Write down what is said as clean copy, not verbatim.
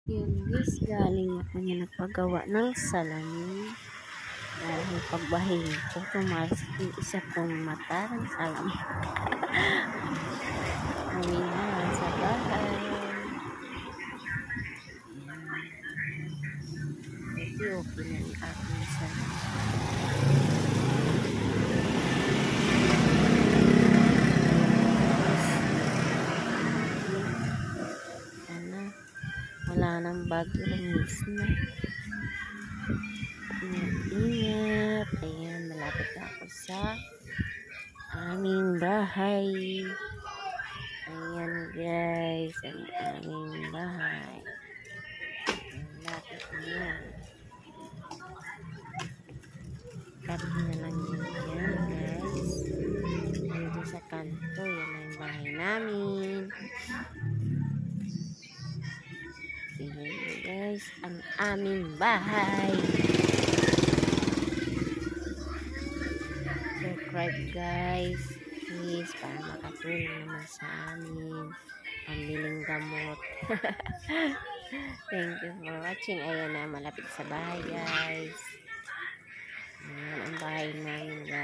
Yun guys, galing ako niya nagpagawa ng salamin. Dahil pagbahin ko, tumalas yung isa kong mata ng salamin. Uwi na sa bahay. Okay, okay na yung aking salamin. Sana wala nang bagyo ng na. Ingat. Ayan, malapit na ako sa aming bahay. Ayan guys, ang aming bahay. Malapit na. Kapit na lang yun dyan guys. Dito sa kanto, yan ang bahay namin. Ayan guys, ang aming bahay. Subscribe guys, please, para makatulong naman sa amin pambiling gamot. Thank you for watching. Ayan na, malapit sa bahay guys. Ayan ang bahay namin guys.